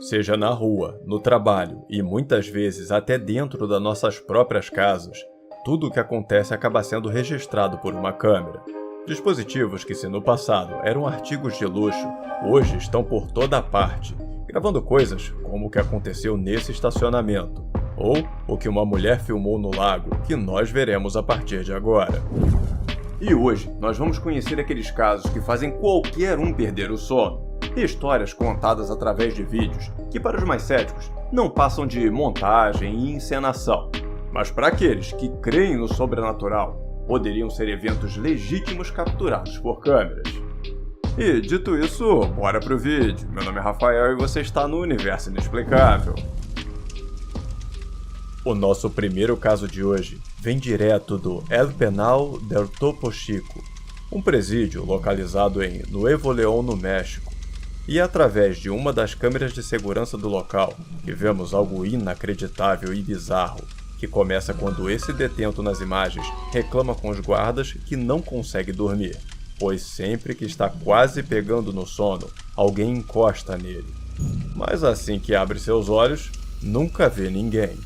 Seja na rua, no trabalho e muitas vezes até dentro das nossas próprias casas, tudo o que acontece acaba sendo registrado por uma câmera. Dispositivos que, se no passado eram artigos de luxo, hoje estão por toda parte, gravando coisas como o que aconteceu nesse estacionamento, ou o que uma mulher filmou no lago, que nós veremos a partir de agora. E hoje nós vamos conhecer aqueles casos que fazem qualquer um perder o sono. Histórias contadas através de vídeos que, para os mais céticos, não passam de montagem e encenação. Mas para aqueles que creem no sobrenatural, poderiam ser eventos legítimos capturados por câmeras. E dito isso, bora pro vídeo. Meu nome é Rafael e você está no Universo Inexplicável. O nosso primeiro caso de hoje vem direto do El Penal del Topo Chico, um presídio localizado em Nuevo León, no México. E é através de uma das câmeras de segurança do local que vemos algo inacreditável e bizarro, que começa quando esse detento nas imagens reclama com os guardas que não consegue dormir, pois sempre que está quase pegando no sono, alguém encosta nele. Mas assim que abre seus olhos, nunca vê ninguém.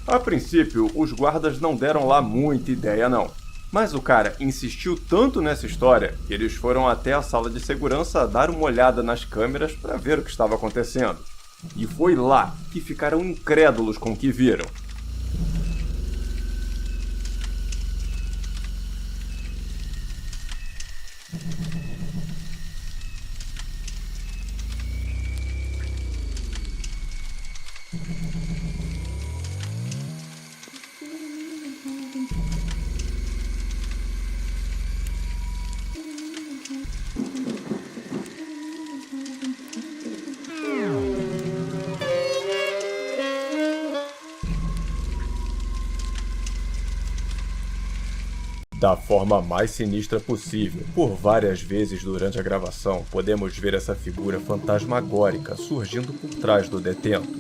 A princípio, os guardas não deram lá muita ideia não. Mas o cara insistiu tanto nessa história que eles foram até a sala de segurança dar uma olhada nas câmeras para ver o que estava acontecendo. E foi lá que ficaram incrédulos com o que viram. Da forma mais sinistra possível, por várias vezes durante a gravação, podemos ver essa figura fantasmagórica surgindo por trás do detento.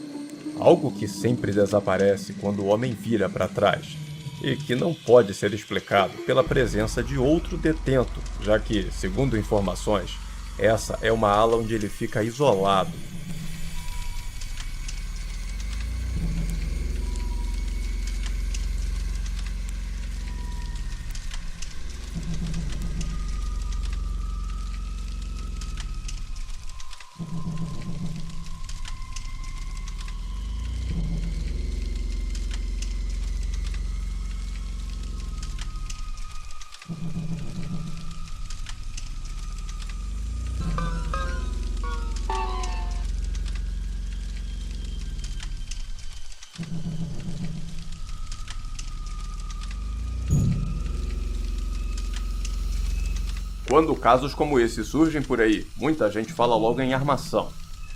Algo que sempre desaparece quando o homem vira para trás, e que não pode ser explicado pela presença de outro detento, já que, segundo informações, essa é uma ala onde ele fica isolado. Quando casos como esse surgem por aí, muita gente fala logo em armação.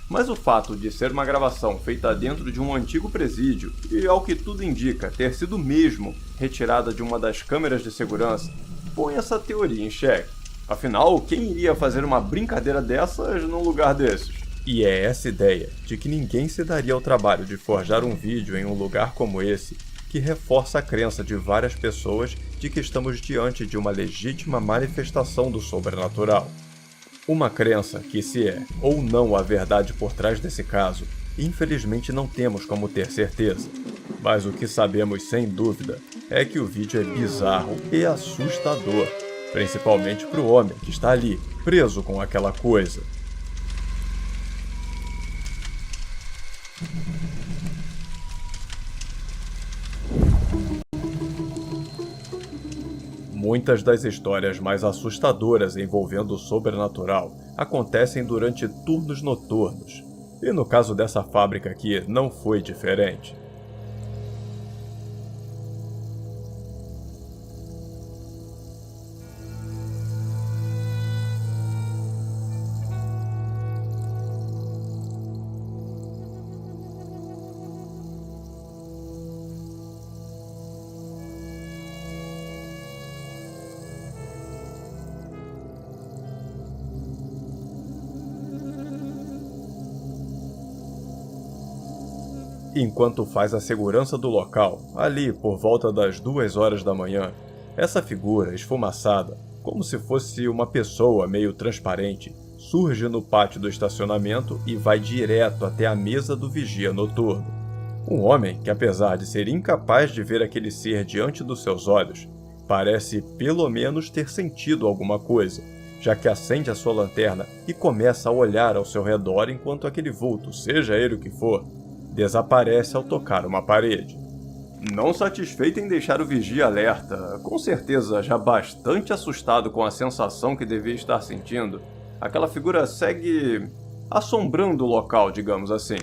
Mas o fato de ser uma gravação feita dentro de um antigo presídio, e ao que tudo indica ter sido mesmo retirada de uma das câmeras de segurança, põe essa teoria em xeque. Afinal, quem iria fazer uma brincadeira dessas num lugar desses? E é essa ideia de que ninguém se daria ao trabalho de forjar um vídeo em um lugar como esse que reforça a crença de várias pessoas de que estamos diante de uma legítima manifestação do sobrenatural. Uma crença que, se é ou não a verdade por trás desse caso, infelizmente não temos como ter certeza. Mas o que sabemos sem dúvida é que o vídeo é bizarro e assustador, principalmente para o homem que está ali, preso com aquela coisa. Muitas das histórias mais assustadoras envolvendo o sobrenatural acontecem durante turnos noturnos, e no caso dessa fábrica aqui não foi diferente. Enquanto faz a segurança do local, ali por volta das 2 horas da manhã, essa figura esfumaçada, como se fosse uma pessoa meio transparente, surge no pátio do estacionamento e vai direto até a mesa do vigia noturno. Um homem que, apesar de ser incapaz de ver aquele ser diante dos seus olhos, parece pelo menos ter sentido alguma coisa, já que acende a sua lanterna e começa a olhar ao seu redor enquanto aquele vulto, seja ele o que for, desaparece ao tocar uma parede. Não satisfeito em deixar o vigia alerta, com certeza já bastante assustado com a sensação que devia estar sentindo, aquela figura segue assombrando o local, digamos assim.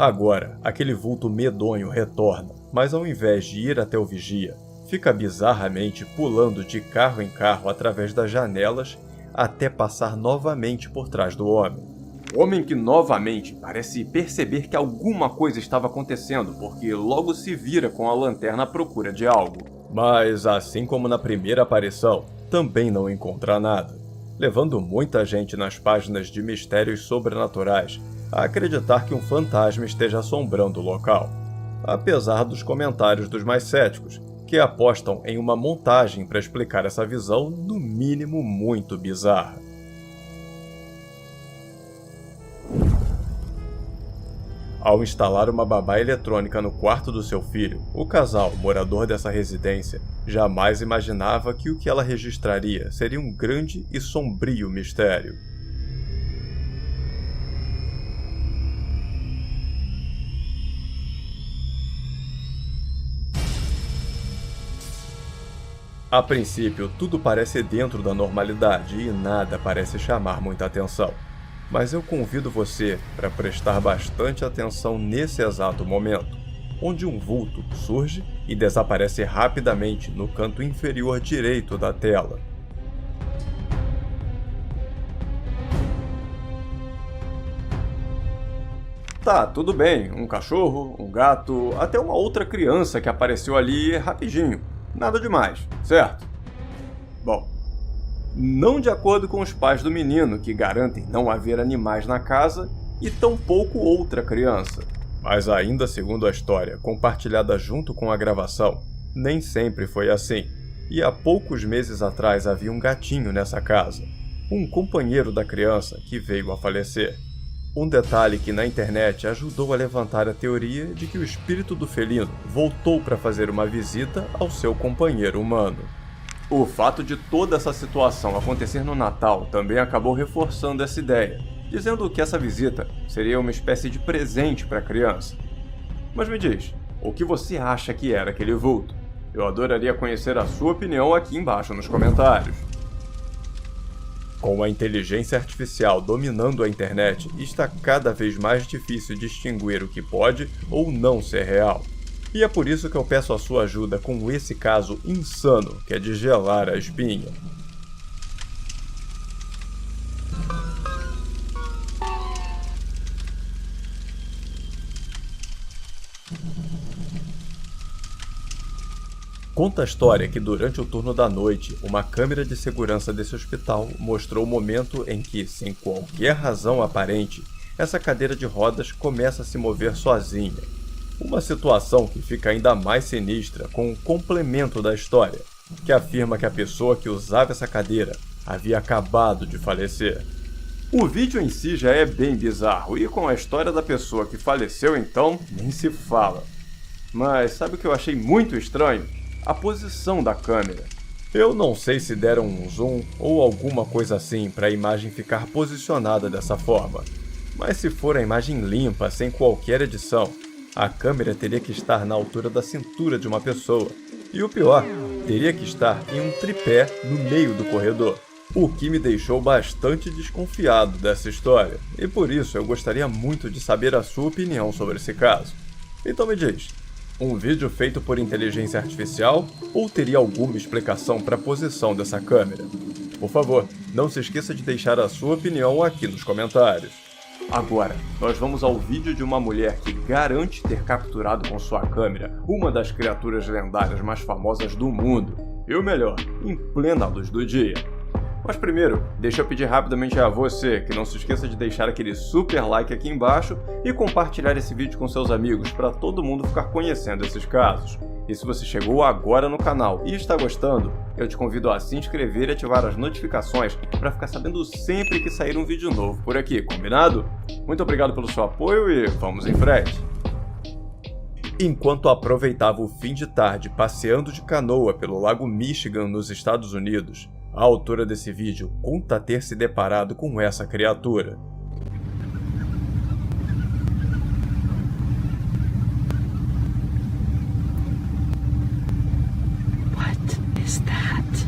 Agora, aquele vulto medonho retorna, mas ao invés de ir até o vigia, fica bizarramente pulando de carro em carro através das janelas até passar novamente por trás do homem. O homem que novamente parece perceber que alguma coisa estava acontecendo, porque logo se vira com a lanterna à procura de algo. Mas, assim como na primeira aparição, também não encontra nada, levando muita gente nas páginas de mistérios sobrenaturais a acreditar que um fantasma esteja assombrando o local, apesar dos comentários dos mais céticos, que apostam em uma montagem para explicar essa visão, no mínimo muito bizarra. Ao instalar uma babá eletrônica no quarto do seu filho, o casal, morador dessa residência, jamais imaginava que o que ela registraria seria um grande e sombrio mistério. A princípio, tudo parece dentro da normalidade e nada parece chamar muita atenção. Mas eu convido você para prestar bastante atenção nesse exato momento, onde um vulto surge e desaparece rapidamente no canto inferior direito da tela. Tá, tudo bem, um cachorro, um gato, até uma outra criança que apareceu ali rapidinho. Nada demais, certo? Bom, não de acordo com os pais do menino, que garantem não haver animais na casa, e tampouco outra criança. Mas ainda segundo a história, compartilhada junto com a gravação, nem sempre foi assim. E há poucos meses atrás havia um gatinho nessa casa, um companheiro da criança que veio a falecer. Um detalhe que na internet ajudou a levantar a teoria de que o espírito do felino voltou para fazer uma visita ao seu companheiro humano. O fato de toda essa situação acontecer no Natal também acabou reforçando essa ideia, dizendo que essa visita seria uma espécie de presente para a criança. Mas me diz, o que você acha que era aquele vulto? Eu adoraria conhecer a sua opinião aqui embaixo nos comentários. Com a inteligência artificial dominando a internet, está cada vez mais difícil distinguir o que pode ou não ser real. E é por isso que eu peço a sua ajuda com esse caso insano que é de gelar a espinha. Conta a história que durante o turno da noite, uma câmera de segurança desse hospital mostrou o momento em que, sem qualquer razão aparente, essa cadeira de rodas começa a se mover sozinha. Uma situação que fica ainda mais sinistra com o complemento da história, que afirma que a pessoa que usava essa cadeira havia acabado de falecer. O vídeo em si já é bem bizarro, e com a história da pessoa que faleceu então, nem se fala. Mas sabe o que eu achei muito estranho? A posição da câmera. Eu não sei se deram um zoom ou alguma coisa assim para a imagem ficar posicionada dessa forma, mas se for a imagem limpa, sem qualquer edição, a câmera teria que estar na altura da cintura de uma pessoa, e o pior, teria que estar em um tripé no meio do corredor, o que me deixou bastante desconfiado dessa história, e por isso eu gostaria muito de saber a sua opinião sobre esse caso. Então me diz, Um vídeo feito por inteligência artificial ou teria alguma explicação para a posição dessa câmera? Por favor, não se esqueça de deixar a sua opinião aqui nos comentários. Agora, nós vamos ao vídeo de uma mulher que garante ter capturado com sua câmera uma das criaturas lendárias mais famosas do mundo, e o melhor, em plena luz do dia. Mas primeiro, deixa eu pedir rapidamente a você que não se esqueça de deixar aquele super like aqui embaixo e compartilhar esse vídeo com seus amigos para todo mundo ficar conhecendo esses casos. E se você chegou agora no canal e está gostando, eu te convido a se inscrever e ativar as notificações para ficar sabendo sempre que sair um vídeo novo por aqui, combinado? Muito obrigado pelo seu apoio e vamos em frente! Enquanto aproveitava o fim de tarde passeando de canoa pelo Lago Michigan nos Estados Unidos, a autora desse vídeo conta ter se deparado com essa criatura. What is that?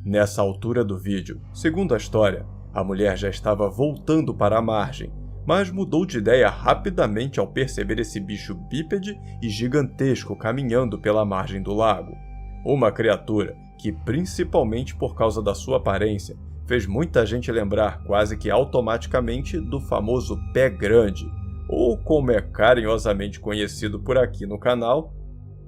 Nessa altura do vídeo, segundo a história, a mulher já estava voltando para a margem, mas mudou de ideia rapidamente ao perceber esse bicho bípede e gigantesco caminhando pela margem do lago. Uma criatura que, principalmente por causa da sua aparência, fez muita gente lembrar quase que automaticamente do famoso pé grande, ou como é carinhosamente conhecido por aqui no canal,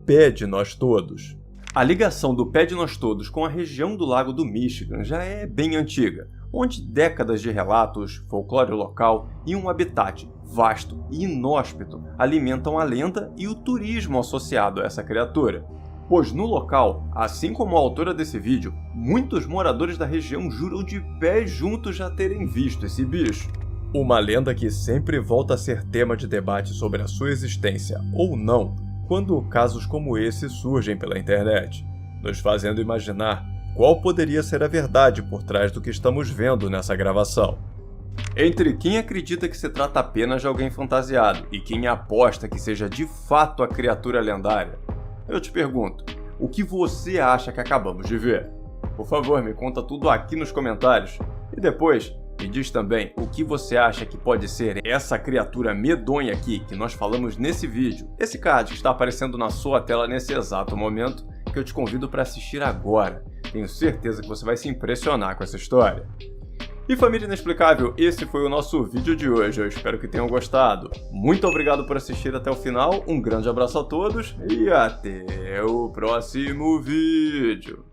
Pé de Nós Todos. A ligação do Pé de Nós Todos com a região do Lago do Michigan já é bem antiga, onde décadas de relatos, folclore local e um habitat vasto e inóspito alimentam a lenda e o turismo associado a essa criatura. Pois no local, assim como a autora desse vídeo, muitos moradores da região juram de pé juntos já terem visto esse bicho. Uma lenda que sempre volta a ser tema de debate sobre a sua existência ou não, quando casos como esse surgem pela internet, nos fazendo imaginar qual poderia ser a verdade por trás do que estamos vendo nessa gravação. Entre quem acredita que se trata apenas de alguém fantasiado e quem aposta que seja de fato a criatura lendária, eu te pergunto, o que você acha que acabamos de ver? Por favor, me conta tudo aqui nos comentários. E depois, me diz também o que você acha que pode ser essa criatura medonha aqui que nós falamos nesse vídeo. Esse card que está aparecendo na sua tela nesse exato momento, que eu te convido para assistir agora. Tenho certeza que você vai se impressionar com essa história. E família inexplicável, esse foi o nosso vídeo de hoje. Eu espero que tenham gostado. Muito obrigado por assistir até o final, um grande abraço a todos e até o próximo vídeo.